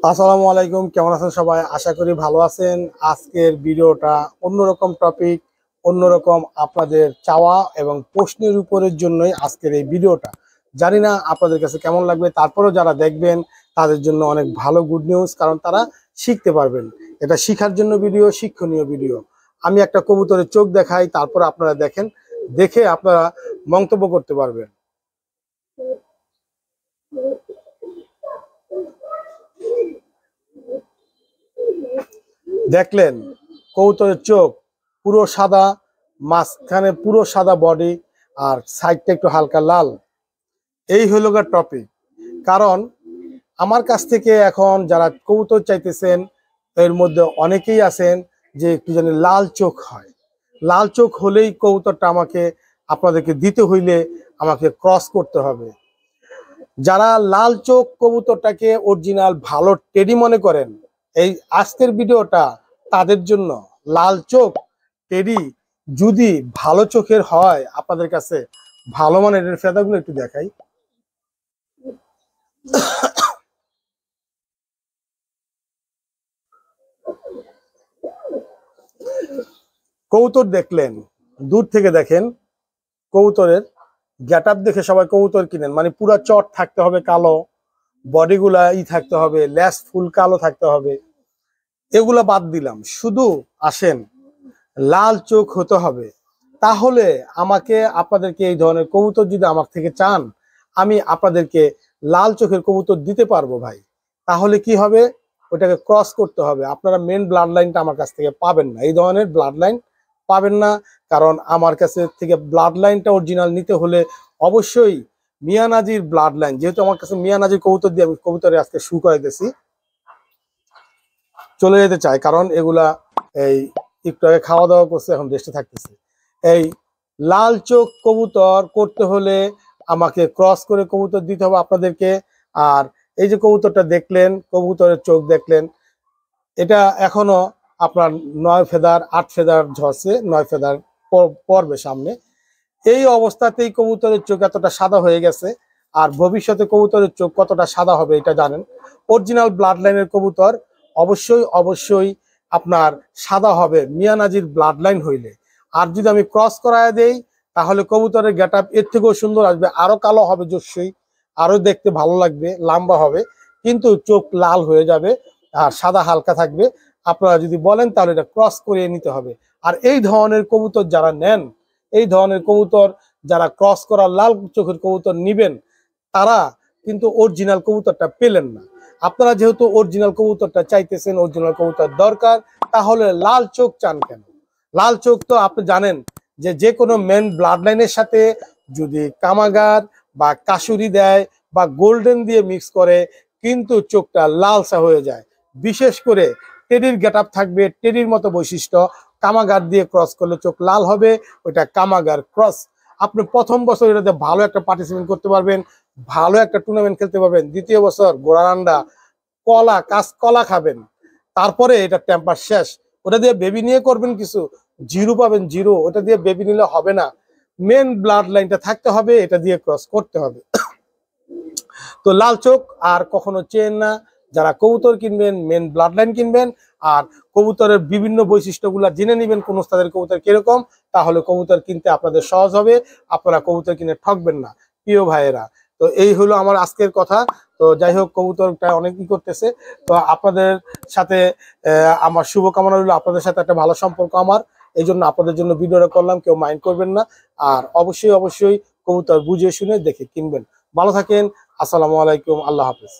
আসসালামু আলাইকুম, কেমন আছেন সবাই? আশা করি ভালো আছেন। আজকের ভিডিওটা অন্যরকম টপিক, অন্যরকম আপনাদের চাওয়া এবং প্রশ্নের উপরের জন্যই আজকের এই ভিডিওটা। জানি না আপনাদের কাছে কেমন লাগবে, তারপরেও যারা দেখবেন তাদের জন্য অনেক ভালো গুড নিউজ, কারণ তারা শিখতে পারবেন। এটা শিখার জন্য ভিডিও, শিক্ষণীয় ভিডিও। আমি একটা কবুতরের চোখ দেখাই, তারপরে আপনারা দেখেন, দেখে আপনারা মন্তব্য করতে পারবেন। দেখলেন কবুতরের চোখ পুরো সাদা, মাঝখানে পুরো সাদা বডি, আর সাইডটা একটু হালকা লাল। এই হলো গা টপিক। কারণ আমার কাছ থেকে এখন যারা কবুতর চাইতেছেন, এর মধ্যে অনেকেই আছেন যে একটু জানি লাল চোখ হয়। লাল চোখ হলেই কবুতরটা আমাকে আপনাদেরকে দিতে হইলে আমাকে ক্রস করতে হবে। যারা লাল চোখ কবুতরটাকে অরিজিনাল ভালো টেডি মনে করেন, এই আজকের ভিডিওটা তাদের জন্য। লাল চোখ টেডি যদি ভালো চোখের হয় আপনাদের কাছে, ভালো মানের এর ফেদাগুলো একটু দেখাই। কবুতর দেখলেন, দূর থেকে দেখেন, কবুতরের গেট আপ দেখে সবাই কবুতর কিনেন, মানে পুরা চট থাকতে হবে কালো, বডিগুলা থাকতে হবে, ল্যাস ফুল কালো থাকতে হবে। এগুলা বাদ দিলাম, শুধু আসেন লাল চোখ হতে হবে। তাহলে আমাকে আপনাদেরকে এই ধরনের কবুতর যদি আমার থেকে চান, আমি আপনাদেরকে লাল চোখের কবুতর দিতে পারবো ভাই। তাহলে কি হবে, ওটাকে ক্রস করতে হবে। আপনারা মেন ব্লাড লাইনটা আমার কাছ থেকে পাবেন না, এই ধরনের ব্লাড লাইন পাবেন না। কারণ আমার কাছে থেকে ব্লাড লাইনটা অরিজিনাল নিতে হলে অবশ্যই মিয়ানাজির ব্লাড লাইন, যেহেতু আমার কাছে মিয়ানাজির কবুতর দিয়ে আমি কবুতরে আজকে শুরু করে দিয়েছি, চলে যেতে চাই। কারণ এগুলা এই একটু আগে খাওয়া দাওয়া করছে, এখন রেস্টে থাকতেছে। এই লাল চোখ কবুতর করতে হলে আমাকে ক্রস করে কবুতর দিতে হবে আপনাদেরকে। আর এই যে কবুতরটা দেখলেন, কবুতরের চোখ দেখলেন, এটা এখনো আপনার 9 ফেদার 8 ফেদার ঝরছে, 9 ফেদার পড়বে সামনে। এই অবস্থাতেই কবুতরের চোখ এতটা সাদা হয়ে গেছে। আর ভবিষ্যতে কবুতরের চোখ কতটা সাদা হবে এটা জানেন। অরিজিনাল ব্লাড লাইনের কবুতর অবশ্যই অবশ্যই আপনার সাদা হবে মিয়ানাজির ব্লাড লাইন হইলে। আর যদি আমি ক্রস করায় দেই, তাহলে কবুতরের গেট আপ এর থেকেও সুন্দর আসবে, আরো কালো হবে জস্যই, আরো দেখতে ভালো লাগবে, লম্বা হবে, কিন্তু চোখ লাল হয়ে যাবে আর সাদা হালকা থাকবে। আপনারা যদি বলেন তাহলে এটা ক্রস করিয়ে নিতে হবে। আর এই ধরনের কবুতর যারা নেন, এই ধরনের কবুতর যারা ক্রস করা লাল চোখের কবুতর নিবেন, তারা কিন্তু অরিজিনাল কবুতরটা পেলেন না। আপনারা যেহেতু অরিজিনাল কবুতরটা চাইতেছেন, অরিজিনাল কবুতর দরকার, তাহলে লাল চোখ চান কেন? লাল চোখ তো আপনি জানেন যে যে কোনো মেন ব্লাড লাইনের সাথে যদি কামাগার বা কাশুরি দেয় বা গোল্ডেন দিয়ে মিক্স করে, কিন্তু চোখটা লালসা হয়ে যায়। বিশেষ করে টেডির গেট আপ থাকবে, টেডির মতো বৈশিষ্ট্য, কামাগার দিয়ে ক্রস করলে চোখ লাল হবে, ওইটা কামাগার ক্রস। আপনি প্রথম বছর এটাতে ভালো একটা পার্টিসিপেট করতে পারবেন, ভালো একটা টুর্নামেন্ট খেলতে পারবেন। দ্বিতীয় বছর গোড়ারান্ডা কলা খাবেন, তারপরে এটা টেম্পার শেষ। ওটা দিয়ে বেবি নিয়ে করবেন কিছু, জিরো পাবেন, জিরো। ওটা দিয়ে বেবি নিলে হবে না, মেন ব্লাড লাইনটা থাকতে হবে, এটা দিয়ে ক্রস করতে হবে। তো লাল চোখ আর কখনো চেন না। যারা কবুতর কিনবেন, মেন ব্লাড লাইন কিনবেন, আর কবুতরের বিভিন্ন বৈশিষ্ট্যগুলো জেনে নেবেন কোন স্থানের কবুতর কিরকম, তাহলে কবুতর কিনতে আপনাদের সহজ হবে, আপনারা কবুতর কিনে ঠকবেন না প্রিয় ভাইয়েরা। তো এই হলো আমার আজকের কথা। তো যাই হোক, কবুতরটা অনেকই করতেছে। তো আপনাদের সাথে আমার শুভকামনা রইল, আপনাদের সাথে একটা ভালো সম্পর্ক আমার, এই জন্য আপনাদের জন্য ভিডিওটা করলাম, কেউ মাইন্ড করবেন না। আর অবশ্যই অবশ্যই কবুতর বুঝে শুনে দেখে কিনবেন। ভালো থাকেন, আসসালামু আলাইকুম, আল্লাহ হাফেজ।